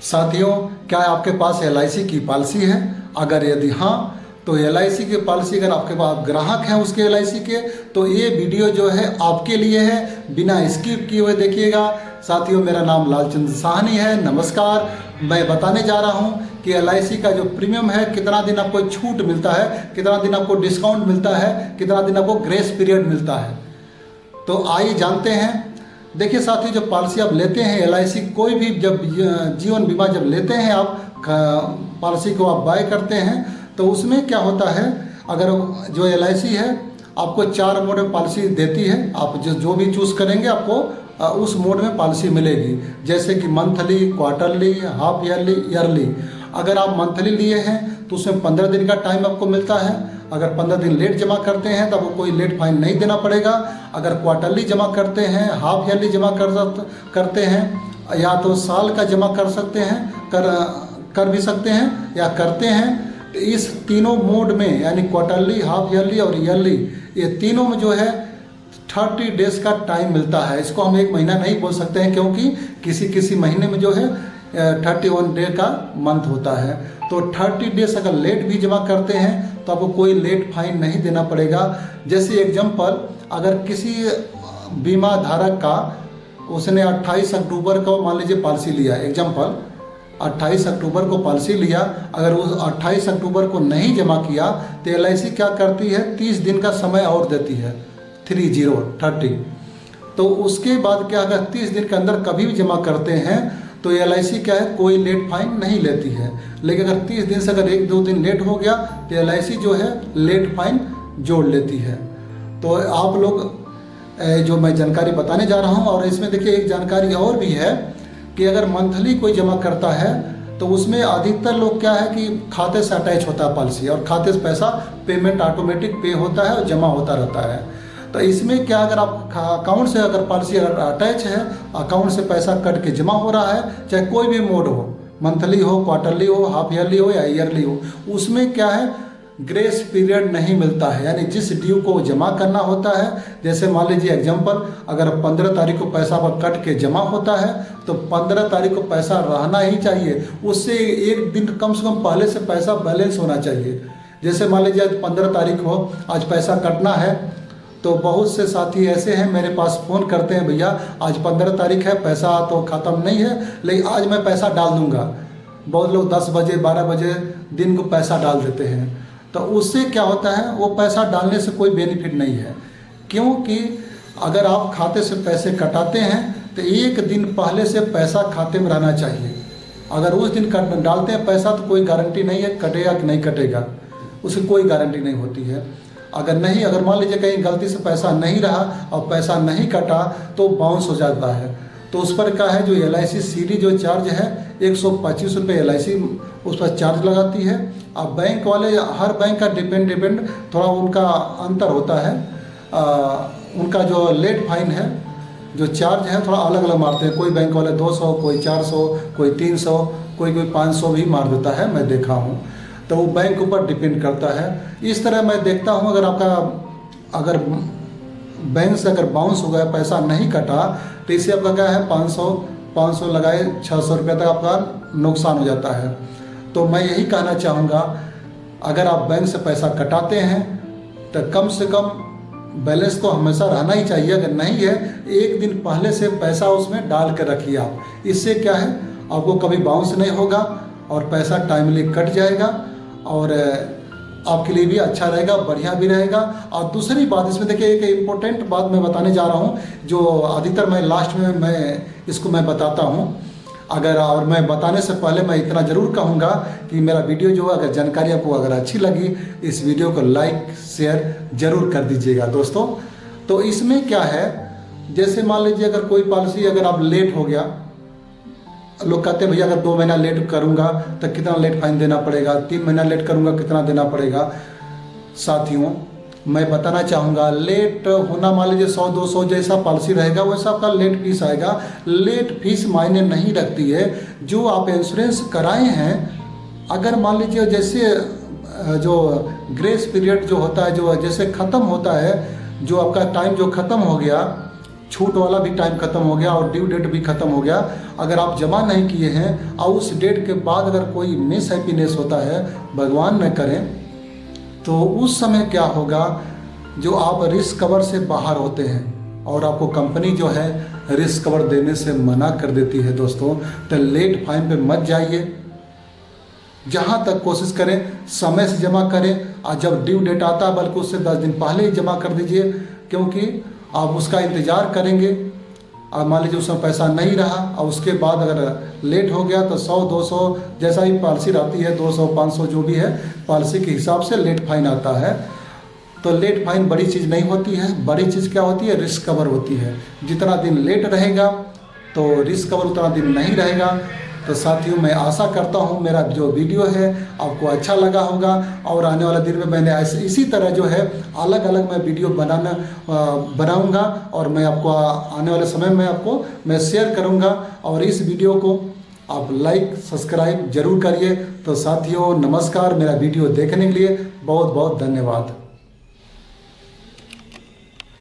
साथियों, क्या आपके पास LIC की पॉलिसी है? अगर यदि हाँ, तो LIC की पॉलिसी अगर आपके पास ग्राहक हैं उसके LIC के, तो ये वीडियो जो है आपके लिए है। बिना स्किप किए हुए देखिएगा। साथियों, मेरा नाम लालचंद साहनी है। नमस्कार। मैं बताने जा रहा हूँ कि LIC का जो प्रीमियम है, कितना दिन आपको छूट मिलता है, कितना दिन आपको डिस्काउंट मिलता है, कितना दिन आपको ग्रेस पीरियड मिलता है। तो आइए जानते हैं। देखिए साथियों, जब पॉलिसी आप लेते हैं LIC, कोई भी जब जीवन बीमा जब लेते हैं आप, पॉलिसी को आप बाय करते हैं, तो उसमें क्या होता है, अगर जो LIC है आपको 4 मोड में पॉलिसी देती है। आप जो भी चूज़ करेंगे आपको उस मोड में पॉलिसी मिलेगी, जैसे कि monthly, quarterly, half yearly, yearly. अगर आप मंथली लिए हैं तो उसमें 15 दिन का टाइम आपको मिलता है। अगर 15 दिन लेट जमा करते हैं तो आपको कोई लेट फाइन नहीं देना पड़ेगा। अगर क्वार्टरली जमा करते हैं, हाफ ईयरली जमा करते हैं, या तो साल का जमा कर सकते हैं, कर भी सकते हैं या करते हैं, तो इस तीनों मोड में, यानी क्वार्टरली, हाफ ईयरली और ईयरली, ये तीनों में जो है 30 डेज का टाइम मिलता है। इसको हम 1 महीना नहीं बोल सकते हैं, क्योंकि किसी महीने में जो है 31 डे का मंथ होता है। तो 30 डेज अगर लेट भी जमा करते हैं तो आपको कोई लेट फाइन नहीं देना पड़ेगा। जैसे एग्जांपल, अगर किसी बीमा धारक का उसने 28 अक्टूबर को मान लीजिए पॉलिसी लिया, एग्जांपल 28 अक्टूबर को पॉलिसी लिया, अगर उस 28 अक्टूबर को नहीं जमा किया तो LIC क्या करती है, 30 दिन का समय और देती है, 30। तो उसके बाद क्या, अगर 30 दिन के अंदर कभी भी जमा करते हैं तो LIC क्या है, कोई लेट फाइन नहीं लेती है। लेकिन अगर 30 दिन से अगर 1-2 दिन लेट हो गया तो LIC जो है लेट फाइन जोड़ लेती है। तो आप लोग जो मैं जानकारी बताने जा रहा हूँ, और इसमें देखिए एक जानकारी और भी है कि अगर मंथली कोई जमा करता है तो उसमें अधिकतर लोग क्या है कि खाते से अटैच होता है पॉलिसी, और खाते से पैसा पेमेंट ऑटोमेटिक पे होता है और जमा होता रहता है। तो इसमें क्या, अगर आप अकाउंट से अगर पॉलिसी अगर अटैच है, अकाउंट से पैसा कट के जमा हो रहा है, चाहे कोई भी मोड हो, मंथली हो, क्वार्टरली हो, हाफ ईयरली हो या ईयरली हो, उसमें क्या है, ग्रेस पीरियड नहीं मिलता है। यानी जिस ड्यू को जमा करना होता है, जैसे मान लीजिए एग्जांपल, अगर 15 तारीख को पैसा पर कट के जमा होता है तो 15 तारीख को पैसा रहना ही चाहिए। उससे 1 दिन कम से कम पहले से पैसा बैलेंस होना चाहिए। जैसे मान लीजिए आज 15 तारीख हो, आज पैसा कटना है, तो बहुत से साथी ऐसे हैं मेरे पास फ़ोन करते हैं, भैया आज 15 तारीख है, पैसा तो ख़त्म नहीं है, लेकिन आज मैं पैसा डाल दूंगा। बहुत लोग 10 बजे 12 बजे दिन को पैसा डाल देते हैं। तो उससे क्या होता है, वो पैसा डालने से कोई बेनिफिट नहीं है, क्योंकि अगर आप खाते से पैसे कटाते हैं तो 1 दिन पहले से पैसा खाते में रहना चाहिए। अगर उस दिन डालते हैं पैसा तो कोई गारंटी नहीं है कटेगा कि नहीं कटेगा, उसकी कोई गारंटी नहीं होती है। अगर मान लीजिए कहीं गलती से पैसा नहीं रहा और पैसा नहीं कटा तो बाउंस हो जाता है। तो उस पर क्या है, जो LIC CD जो चार्ज है 125 रुपये LIC उस पर चार्ज लगाती है। अब बैंक वाले, हर बैंक का डिपेंड थोड़ा उनका अंतर होता है। उनका जो लेट फाइन है, जो चार्ज है, थोड़ा अलग अलग मारते हैं। कोई बैंक वाले 200, कोई 400, कोई 300, कोई 500 भी मार देता है, मैं देखा हूँ। तो वो बैंक ऊपर डिपेंड करता है। इस तरह मैं देखता हूँ, अगर बैंक से अगर बाउंस हो गया, पैसा नहीं कटा, तो इससे आपका क्या है, 500 लगाए 600 रुपये तक आपका नुकसान हो जाता है। तो मैं यही कहना चाहूँगा, अगर आप बैंक से पैसा कटाते हैं तो कम से कम बैलेंस तो हमेशा रहना ही चाहिए। अगर नहीं है, 1 दिन पहले से पैसा उसमें डाल कर रखिए आप। इससे क्या है, आपको कभी बाउंस नहीं होगा और पैसा टाइमली कट जाएगा, और आपके लिए भी अच्छा रहेगा, बढ़िया भी रहेगा। और दूसरी बात, इसमें देखिए एक इम्पोर्टेंट बात मैं बताने जा रहा हूँ, जो अधिकतर मैं लास्ट में मैं बताता हूँ। और मैं बताने से पहले मैं इतना ज़रूर कहूँगा कि मेरा वीडियो जो अगर जानकारी आपको अगर अच्छी लगी, इस वीडियो को लाइक शेयर ज़रूर कर दीजिएगा दोस्तों। तो इसमें क्या है, जैसे मान लीजिए अगर कोई पॉलिसी अगर आप लेट हो गया, लोग कहते हैं भैया अगर 2 महीना लेट करूंगा तो कितना लेट फाइन देना पड़ेगा, 3 महीना लेट करूंगा कितना देना पड़ेगा। साथियों, मैं बताना चाहूँगा, लेट होना मान लीजिए 100-200 जैसा पॉलिसी रहेगा वैसा आपका लेट फीस आएगा। लेट फीस मायने नहीं रखती है। जो आप इंश्योरेंस कराए हैं, अगर मान लीजिए जैसे जो ग्रेस पीरियड जो होता है, जो जैसे ख़त्म होता है, जो आपका टाइम जो ख़त्म हो गया, छूट वाला भी टाइम ख़त्म हो गया और ड्यू डेट भी ख़त्म हो गया। अगर आप जमा नहीं किए हैं और उस डेट के बाद अगर कोई मिस हैप्पीनेस होता है, भगवान न करें, तो उस समय क्या होगा, जो आप रिस्क कवर से बाहर होते हैं और आपको कंपनी जो है रिस्क कवर देने से मना कर देती है दोस्तों, तो लेट फाइन पे मत जाइए। जहाँ तक कोशिश करें समय से जमा करें, और जब ड्यू डेट आता है बल्कि उससे 10 दिन पहले ही जमा कर दीजिए, क्योंकि आप उसका इंतज़ार करेंगे और मान लीजिए उसमें पैसा नहीं रहा और उसके बाद अगर लेट हो गया तो 100-200 जैसा ही पॉलिसी रहती है, 200-500 जो भी है पॉलिसी के हिसाब से लेट फाइन आता है। तो लेट फाइन बड़ी चीज़ नहीं होती है, बड़ी चीज़ क्या होती है, रिस्क कवर होती है। जितना दिन लेट रहेगा तो रिस्क कवर उतना दिन नहीं रहेगा। तो साथियों, मैं आशा करता हूं मेरा जो वीडियो है आपको अच्छा लगा होगा और आने वाले दिन में मैंने ऐसे इसी तरह जो है अलग अलग मैं वीडियो बनाऊंगा और मैं आपको आने वाले समय में मैं शेयर करूंगा। और इस वीडियो को आप लाइक सब्सक्राइब जरूर करिए। तो साथियों नमस्कार, मेरा वीडियो देखने के लिए बहुत बहुत धन्यवाद।